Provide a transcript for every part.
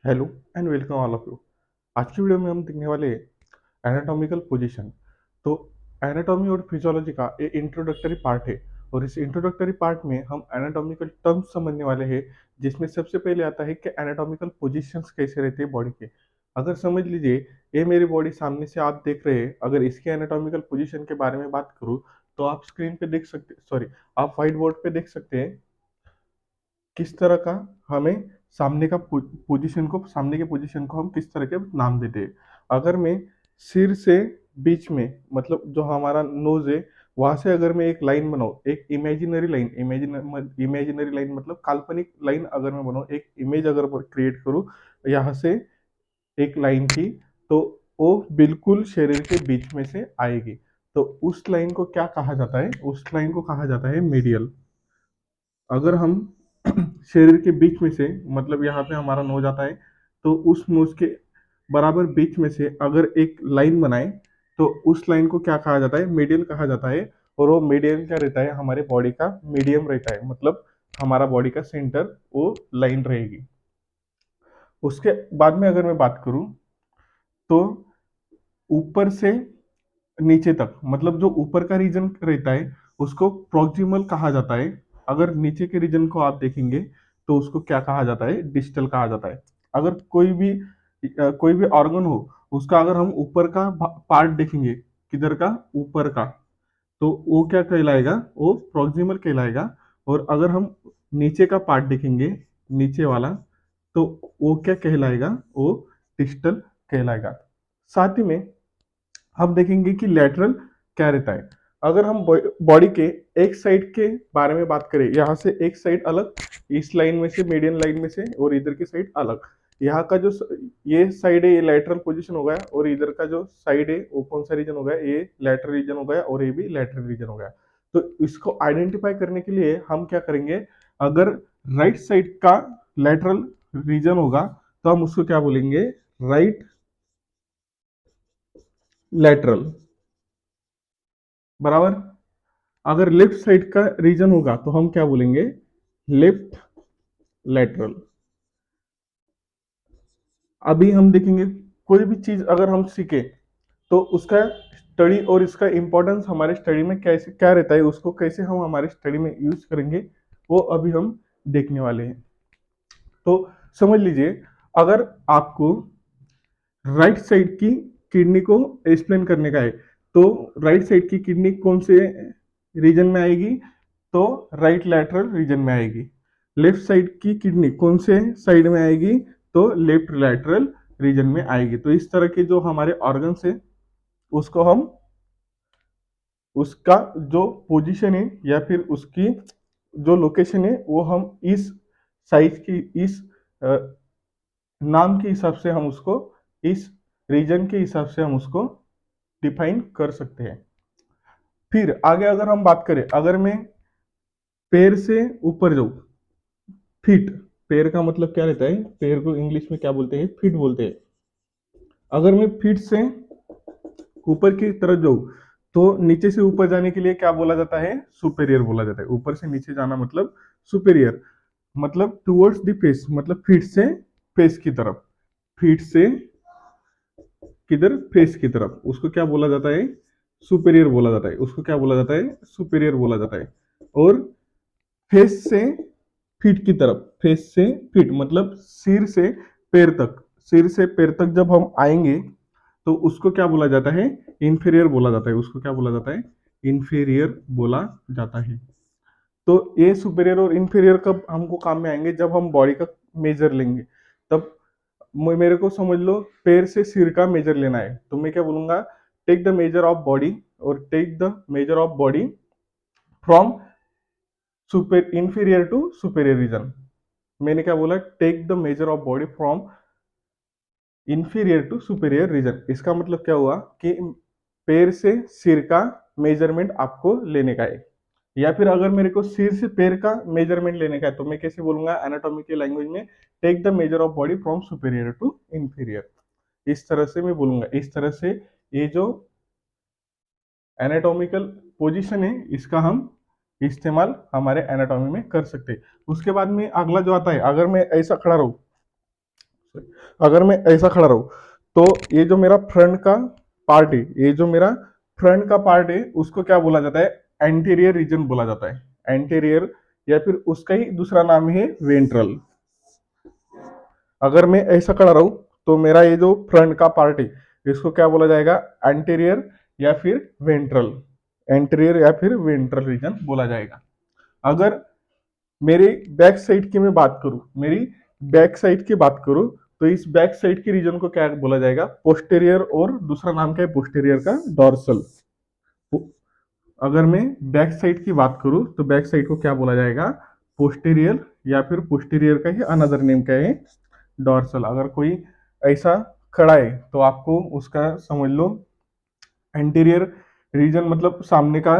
Hello and welcome all of you. आज की video में हम देखने वाले एनाटॉमिकल पोजीशन। तो एनाटॉमी और फिजियोलॉजी का ये इंट्रोडक्टरी पार्ट है और इस इंट्रोडक्टरी पार्ट में हम एनाटॉमिकल टर्म्स समझने वाले हैं, जिसमें सबसे पहले आता है कि एनाटॉमिकल पोजीशंस कैसे रहते हैं बॉडी के। अगर समझ लीजिए ये मेरी बॉडी सामने से आप देख रहे हैं, अगर इसके एनाटॉमिकल पोजीशन के बारे में बात करूँ तो आप स्क्रीन पे देख सकते, सॉरी, आप व्हाइट बोर्ड पे देख सकते हैं किस तरह का हमें सामने का सामने के पोजीशन को हम किस तरह के नाम देते हैं। अगर मैं सिर से बीच में, मतलब जो हमारा नोज है, वहां से अगर मैं एक लाइन बनाऊं, एक इमेजिनरी लाइन मतलब काल्पनिक लाइन अगर मैं बनाऊं, एक इमेज अगर क्रिएट करूं यहाँ से एक लाइन की, तो वो बिल्कुल शरीर के बीच में से आएगी। तो उस लाइन को क्या कहा जाता है? उस लाइन को कहा जाता है मीडियल। अगर हम शरीर के बीच में से, मतलब यहाँ पे हमारा नोज आता है, तो उस नोज के बराबर बीच में से अगर एक लाइन बनाए तो उस लाइन को क्या कहा जाता है? मीडियन कहा जाता है। और वो मीडियन क्या रहता है? हमारे बॉडी का मीडियम रहता है, मतलब हमारा बॉडी का सेंटर वो लाइन रहेगी। उसके बाद में अगर मैं बात करूं तो ऊपर से नीचे तक, मतलब जो ऊपर का रीजन रहता है उसको प्रॉक्सिमल कहा जाता है। अगर नीचे के रीजन को आप देखेंगे तो उसको क्या कहा जाता है? डिस्टल कहा जाता है। अगर कोई भी ऑर्गन हो, उसका अगर हम ऊपर का पार्ट देखेंगे, किधर का? ऊपर का, तो वो क्या कहलाएगा? वो प्रॉक्सिमल कहलाएगा। और अगर हम नीचे का पार्ट देखेंगे, नीचे वाला, तो वो क्या कहलाएगा? वो डिस्टल कहलाएगा। साथ ही में हम देखेंगे कि लेटरल क्या रहता है। अगर हम बॉडी के एक साइड के बारे में बात करें, यहाँ से एक साइड अलग, इस लाइन में से, मीडियन लाइन में से, और इधर की साइड अलग। यहाँ का जो ये साइड है ये लेटरल पोजीशन हो गया, और इधर का जो साइड है वो कौन सा रीजन हो गया? ये लेटरल रीजन हो गया, और ये भी लेटरल रीजन हो गया। तो इसको आइडेंटिफाई करने के लिए हम क्या करेंगे? अगर राइट साइड का लेटरल रीजन होगा तो हम उसको क्या बोलेंगे? राइट लेटरल, बराबर। अगर लेफ्ट साइड का रीजन होगा तो हम क्या बोलेंगे? Left lateral. अभी हम देखेंगे कोई भी चीज अगर हम सीखे तो उसका स्टडी और इसका इंपॉर्टेंस हमारे स्टडी में कैसे क्या रहता है, उसको कैसे हम हमारे स्टडी में यूज करेंगे, वो अभी हम देखने वाले हैं। तो समझ लीजिए, अगर आपको राइट साइड की किडनी को एक्सप्लेन करने का है, तो राइट साइड की किडनी कौन से रीजन में आएगी? तो राइट लैटरल रीजन में आएगी। लेफ्ट साइड की किडनी कौन से साइड में आएगी? तो लेफ्ट लैटरल रीजन में आएगी। तो इस तरह के जो हमारे ऑर्गन्स है, उसको हम, उसका जो पोजीशन है या फिर उसकी जो लोकेशन है, वो हम इस साइज की, इस नाम के हिसाब से हम उसको, इस रीजन के हिसाब से हम उसको डिफाइन कर सकते हैं। फिर आगे अगर हम बात करें, अगर मैं पैर से ऊपर जाऊं, फीट, पैर का मतलब क्या रहता है? पैर को इंग्लिश में क्या बोलते हैं? फीट बोलते हैं। अगर मैं फीट से ऊपर की तरफ जाऊं तो नीचे से ऊपर जाने के लिए क्या बोला जाता है? सुपेरियर बोला जाता है। ऊपर से नीचे जाना मतलब सुपेरियर, मतलब टुवर्ड्स द फेस, मतलब फीट से फेस की तरफ। फीट से किधर? फेस की तरफ, उसको क्या बोला जाता है? सुपेरियर बोला जाता है। उसको क्या बोला जाता है? सुपेरियर बोला जाता है। और फेस से फीट की तरफ, फेस से फीट मतलब सिर से पैर तक, सिर से पैर तक जब हम आएंगे तो उसको क्या बोला जाता है? इंफीरियर बोला जाता है। उसको क्या बोला जाता है? इंफीरियर बोला जाता है। तो ये सुपेरियर और इंफीरियर कब हमको काम में आएंगे? जब हम बॉडी का मेजर लेंगे तब। मेरे को समझ लो पैर से सिर का मेजर लेना है, तो मैं क्या बोलूंगा? Take the major of body, और take the major of body from super inferior to superior region. मैंने क्या बोला? Take the major of body from inferior to superior region. इसका मतलब क्या हुआ कि पैर से सिर का मेजरमेंट आपको लेने का है। या फिर अगर मेरे को सिर से पैर का मेजरमेंट लेने का है तो मैं कैसे बोलूंगा एनाटॉमी की लैंग्वेज में? Take the major of body from superior to inferior. इस तरह से मैं बोलूंगा। इस तरह से ये जो एनाटॉमिकल पोजीशन है, इसका हम इस्तेमाल हमारे एनाटॉमी में कर सकते हैं। उसके बाद में अगला जो आता है, अगर मैं ऐसा खड़ा रहूं, अगर मैं ऐसा खड़ा रहूं तो ये जो मेरा फ्रंट का पार्ट है, ये जो मेरा फ्रंट का पार्ट है उसको क्या बोला जाता है, एंटीरियर रीजन बोला जाता है। एंटीरियर या फिर उसका ही दूसरा नाम है वेंट्रल। अगर मैं ऐसा खड़ा रहूं तो मेरा ये जो फ्रंट का पार्ट है इसको क्या बोला जाएगा, एंटीरियर या फिर वेंट्रल। एंटीरियर या फिर वेंट्रल रीजन बोला जाएगा। अगर मेरी बैक साइड की मैं बात करूं, मेरी बैक साइड की बात करूं तो इस बैक साइड की रीजन को क्या बोला जाएगा, पोस्टेरियर, और दूसरा नाम क्या है पोस्टेरियर का, डॉर्सल। अगर मैं बैक साइड की बात करूं तो बैक साइड को क्या बोला जाएगा, पोस्टेरियर, या फिर पोस्टेरियर का ही अनदर नेम क्या है, डॉर्सल। अगर कोई ऐसा खड़ा है तो आपको उसका समझ लो एंटीरियर रीजन मतलब सामने का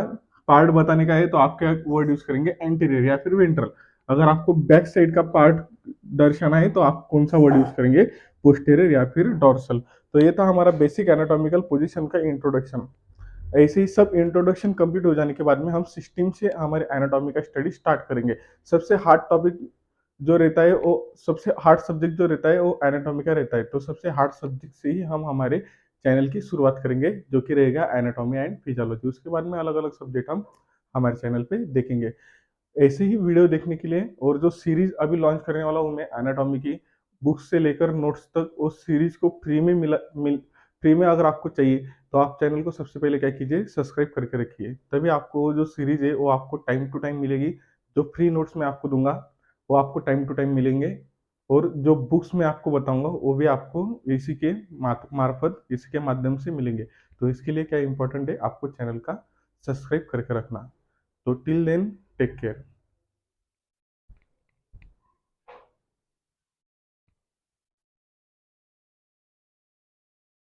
पार्ट बताने का है तो आप क्या वर्ड यूज करेंगे, एंटीरियर या फिर वेंट्रल। अगर आपको बैक साइड का पार्ट दर्शाना है तो आप कौन सा वर्ड यूज करेंगे, पोस्टेरियर या फिर डॉर्सल। तो ये था हमारा बेसिक एनाटॉमिकल पोजीशन का इंट्रोडक्शन। ऐसे ही सब इंट्रोडक्शन कंप्लीट हो जाने के बाद में हम सिस्टम से हमारे एनाटॉमी का स्टडी स्टार्ट करेंगे। सबसे हार्ड टॉपिक जो रहता है वो, सबसे हार्ड सब्जेक्ट जो रहता है वो एनाटॉमी का रहता है। तो सबसे हार्ड सब्जेक्ट से ही हम हमारे चैनल की शुरुआत करेंगे, जो कि रहेगा एनाटॉमी एंड फिजियोलॉजी। उसके बाद में अलग अलग सब्जेक्ट हम हमारे चैनल पे देखेंगे। ऐसे ही वीडियो देखने के लिए और जो सीरीज अभी लॉन्च करने वाला हूँ मैं एनाटॉमी की, बुक्स से लेकर नोट्स तक, उस सीरीज को फ्री में अगर आपको चाहिए तो आप चैनल को सबसे पहले क्या कीजिए, सब्सक्राइब करके रखिए। तभी आपको वो जो सीरीज है वो आपको टाइम टू टाइम मिलेगी। जो फ्री नोट्स मैं आपको दूंगा वो आपको टाइम टू टाइम मिलेंगे, और जो बुक्स मैं आपको बताऊंगा वो भी आपको इसी के मार्फत, इसी के माध्यम से मिलेंगे। तो इसके लिए क्या इंपॉर्टेंट है, आपको चैनल का सब्सक्राइब करके रखना। तो टिल देन टेक केयर।